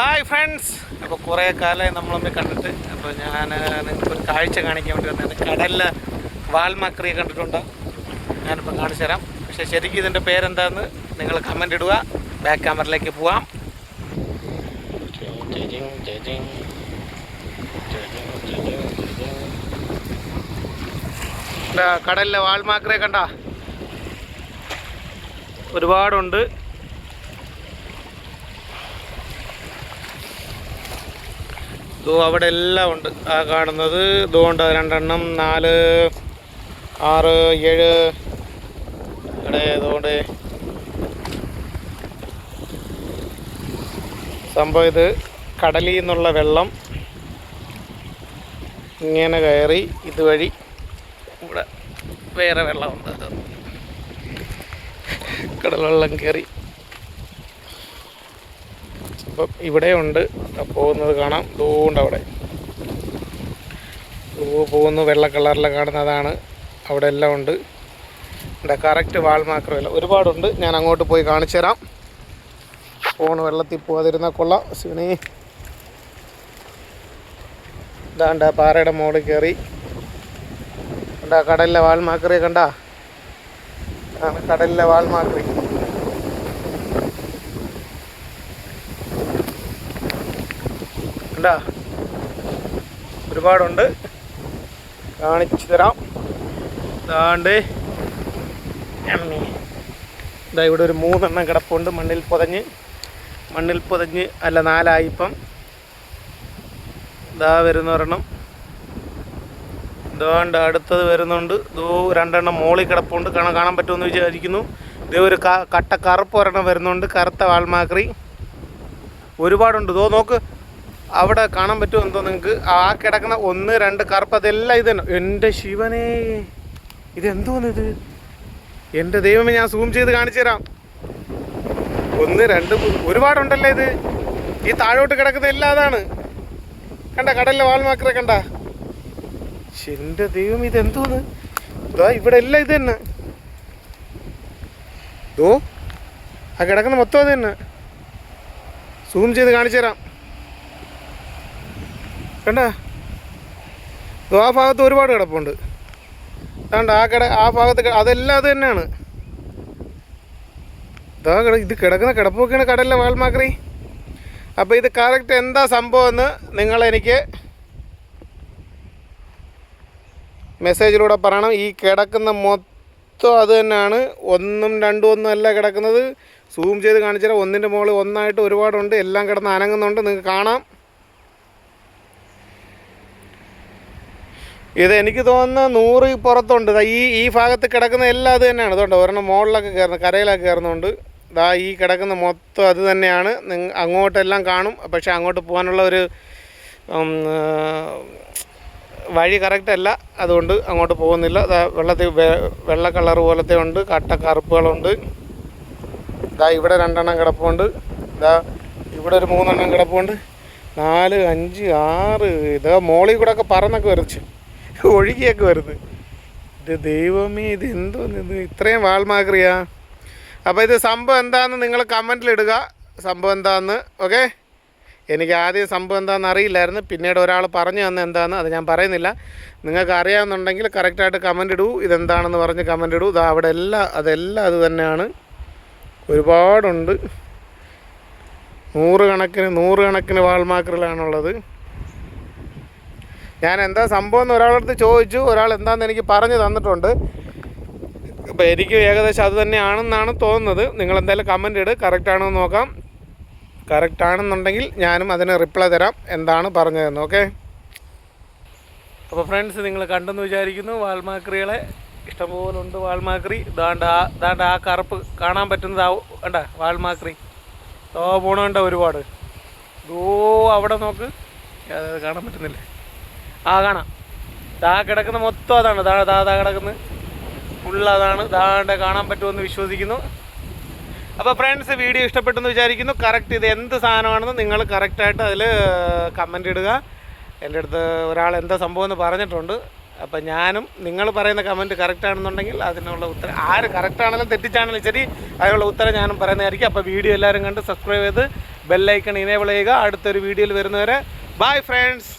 Hi friends, അപ്പോൾ കുറേ കാലമായി നമ്മളൊന്ന് കണ്ടിട്ട്. അപ്പോൾ ഞാൻ നിങ്ങൾക്കൊരു കാഴ്ച കാണിക്കാൻ വേണ്ടി വന്നത് കടലിലെ വാൽമാക്രിയെ കണ്ടിട്ടുണ്ടോ? ഞാനിപ്പോൾ കാണിച്ചു തരാം. പക്ഷേ ശരിക്കും ഇതിൻ്റെ പേരെന്താണെന്ന് നിങ്ങൾ കമൻ്റ് ഇടുക. ബാക്ക് ക്യാമറയിലേക്ക് പോവാം. കടലിലെ വാൽമാക്രിയെ കണ്ട ഒരുപാടുണ്ട്. അവിടെ എല്ലാം ഉണ്ട്. ആ കാണുന്നത് ഇതുകൊണ്ട് 2 എണ്ണം 4 6 7 ഇവിടെ ഇതുകൊണ്ട് സംഭവം. ഇത് കടലിൽ നിന്നുള്ള വെള്ളം ഇങ്ങനെ കയറി ഇതുവഴി ഇവിടെ വേറെ വെള്ളമുണ്ട്. കടൽ വെള്ളം കയറി അപ്പം ഇവിടെ ഉണ്ട്. പോകുന്നത് കാണാം. ദൂണ്ട് അവിടെ പോകുന്നു. വെള്ള കളറിലെ കാണുന്നതാണ്. അവിടെ എല്ലാം ഉണ്ട്. ഇവിടെ കറക്റ്റ് വാൽമാക്രമല്ല, ഒരുപാടുണ്ട്. ഞാൻ അങ്ങോട്ട് പോയി കാണിച്ചു തരാം. ഫോൺ വെള്ളത്തിൽ പോകാതിരുന്നാൽ കൊള്ളാം. സിണി ഇതാണ്ട് പാറയുടെ മുകളിൽ കയറി കണ്ടാ കടലിലെ വാൽമാക്രി കണ്ടാ? ആണ് കടലിലെ വാൽമാക്രി. കണ്ടാ? ഒരുപാടുണ്ട്. കാണിച്ചു തരാം. ഇതാണ്ട് ഇതാ ഇവിടെ ഒരു 3 എണ്ണം കിടപ്പുണ്ട്. മണ്ണിൽ പൊതഞ്ഞ് അല്ല 4 ആയിപ്പം. ഇതാ വരുന്നൊരെണ്ണം. ഇതാണ്ട് അടുത്തത് വരുന്നുണ്ട്. 2 എണ്ണം മോളിൽ കിടപ്പുണ്ട്. കാണാൻ പറ്റുമെന്ന് വിചാരിക്കുന്നു. ഇതേ ഒരു കട്ട കറുപ്പ് ഒരെണ്ണം വരുന്നുണ്ട്. കറുത്ത വാൽമാക്രി ഒരുപാടുണ്ട്. നോക്ക്, അവിടെ കാണാൻ പറ്റുമോ എന്തോ നിങ്ങൾക്ക്? ആ കിടക്കുന്ന 1 2 കറുപ്പ് അതെല്ലാം ഇത് തന്നെ. എൻ്റെ ശിവനേ, ഇതെന്തോന്നിത്? എൻ്റെ ദൈവമേ, ഞാൻ സൂം ചെയ്ത് കാണിച്ചു തരാം. 1 2 ഒരുപാടുണ്ടല്ലേ ഇത്. ഈ താഴോട്ട് കിടക്കുന്ന എല്ലാം അതാണ്. കണ്ട കടലിലെ വാൽമാക്രിയെ കണ്ട? എൻ്റെ ദൈവം, ഇതെന്തോന്ന്? ഇതാ ഇവിടെ എല്ലാം ഇത് തന്നെ. ആ കിടക്കുന്ന മൊത്തം അത് തന്നെ. സൂം ചെയ്ത് കാണിച്ചു തരാം. കണ്ട? ആ ഭാഗത്ത് ഒരുപാട് കിടപ്പുണ്ട്. അതുകൊണ്ട് ആ ഭാഗത്ത് അതെല്ലാം അത് തന്നെയാണ്. ഇത് കിടക്കുന്ന കിടപ്പൊക്കെയാണ് കടലിലെ വാൽമാക്രി. അപ്പോൾ ഇത് കറക്റ്റ് എന്താ സംഭവം എന്ന് നിങ്ങളെനിക്ക് മെസ്സേജിലൂടെ പറയണം. ഈ കിടക്കുന്ന മൊത്തം അത് തന്നെയാണ്. 1 2 അല്ല കിടക്കുന്നത്. സൂം ചെയ്ത് കാണിച്ചാൽ 1ൻ്റെ മുകളിൽ 1 ഒരുപാടുണ്ട്. എല്ലാം കിടന്ന് അനങ്ങുന്നുണ്ട്. നിങ്ങൾക്ക് കാണാം. ഇത് എനിക്ക് തോന്നുന്ന 100 പുറത്തുണ്ട്. ഈ ഭാഗത്ത് കിടക്കുന്ന എല്ലാം അത് തന്നെയാണ്. അതുകൊണ്ട് ഒരെണ്ണം മുകളിലൊക്കെ കയറുന്നത്, കരയിലൊക്കെ കയറുന്നുണ്ട്. ഈ കിടക്കുന്ന മൊത്തം അത് തന്നെയാണ്. അങ്ങോട്ടെല്ലാം കാണും. പക്ഷേ അങ്ങോട്ട് പോകാനുള്ള ഒരു വഴി കറക്റ്റ് അല്ല. അതുകൊണ്ട് അങ്ങോട്ട് പോകുന്നില്ല. വെള്ളത്തിൽ വെള്ള കളർ പോലത്തെ ഉണ്ട്. കട്ട കറുപ്പുകളുണ്ട്. ഇവിടെ 2 എണ്ണം കിടപ്പുണ്ട്. ഇവിടെ ഒരു 3 എണ്ണം കിടപ്പുണ്ട്. 4 5 6 മോളിൽ കൂടെ ഒക്കെ പറന്നൊക്കെ വരച്ച് ഒഴുകിയൊക്കെ വരുന്നത്. ഇത് ദൈവമേ, ഇത് എന്തോന്ന്? ഇത്രയും വാൽമാക്രിയാ? അപ്പോൾ ഇത് സംഭവം എന്താണെന്ന് നിങ്ങൾ കമൻറ്റിലിടുക. സംഭവം എന്താണെന്ന്. ഓക്കെ, എനിക്ക് ആദ്യം സംഭവം എന്താണെന്ന് അറിയില്ലായിരുന്നു. പിന്നീട് ഒരാൾ പറഞ്ഞു തന്നെ എന്താണെന്ന്. അത് ഞാൻ പറയുന്നില്ല. നിങ്ങൾക്ക് അറിയാമെന്നുണ്ടെങ്കിൽ കറക്റ്റായിട്ട് കമൻ്റ് ഇടൂ. ഇതെന്താണെന്ന് പറഞ്ഞ് കമൻ്റ് ഇടൂ. അവിടെ അതെല്ലാം അത് തന്നെയാണ്. ഒരുപാടുണ്ട്. 100 കണക്കിന് വാൽമാക്രികളാണുള്ളത്. ഞാൻ എന്താ സംഭവം എന്ന് ഒരാളടുത്ത് ചോദിച്ചു. ഒരാൾ എന്താണെന്ന് എനിക്ക് പറഞ്ഞു തന്നിട്ടുണ്ട്. അപ്പോൾ എനിക്ക് ഏകദേശം അത് തന്നെയാണെന്നാണ് തോന്നുന്നത്. നിങ്ങളെന്തായാലും കമൻ്റ് ഇട്. കറക്റ്റാണോ എന്ന് നോക്കാം. കറക്റ്റാണെന്നുണ്ടെങ്കിൽ ഞാനും അതിന് റിപ്ലൈ തരാം എന്താണ് പറഞ്ഞതെന്ന്. ഓക്കെ, അപ്പോൾ ഫ്രണ്ട്സ്, നിങ്ങൾ കണ്ടെന്ന് വിചാരിക്കുന്നു. വാൽമാക്രികളെ ഇഷ്ടംപോലെ ഉണ്ട്. വാൽമാക്രി ദാണ്ട് ആ കറുപ്പ് കാണാൻ പറ്റുന്നത് കണ്ട വാൽമാക്രി. പോണുണ്ട ഒരുപാട്. അവിടെ നോക്ക്, കാണാൻ പറ്റുന്നില്ലേ? കാണാം. കിടക്കുന്ന മൊത്തം അതാണ്. കിടക്കുന്നത് ഫുള്ളതാണ്. കാണാൻ പറ്റുമെന്ന് വിശ്വസിക്കുന്നു. അപ്പോൾ ഫ്രണ്ട്സ്, വീഡിയോ ഇഷ്ടപ്പെട്ടെന്ന് വിചാരിക്കുന്നു. കറക്റ്റ് ഇത് എന്ത് സാധനമാണെന്ന് നിങ്ങൾ കറക്റ്റായിട്ട് അതിൽ കമൻ്റ് ഇടുക. എൻ്റെ അടുത്ത് ഒരാൾ എന്താ സംഭവം എന്ന് പറഞ്ഞിട്ടുണ്ട്. അപ്പോൾ ഞാനും നിങ്ങൾ പറയുന്ന കമൻറ്റ് കറക്റ്റ് ആണെന്നുണ്ടെങ്കിൽ അതിനുള്ള ഉത്തരം ആര് കറക്റ്റാണെങ്കിലും തെറ്റിച്ചാണെങ്കിലും ശരി അതിനുള്ള ഉത്തരം ഞാനും പറയുന്നതായിരിക്കും. അപ്പോൾ വീഡിയോ എല്ലാവരും കണ്ട് സബ്സ്ക്രൈബ് ചെയ്ത് ബെല്ലൈക്കൺ ഇനേബിൾ ചെയ്യുക. അടുത്തൊരു വീഡിയോയിൽ വരുന്നവരെ ബൈ ഫ്രണ്ട്സ്.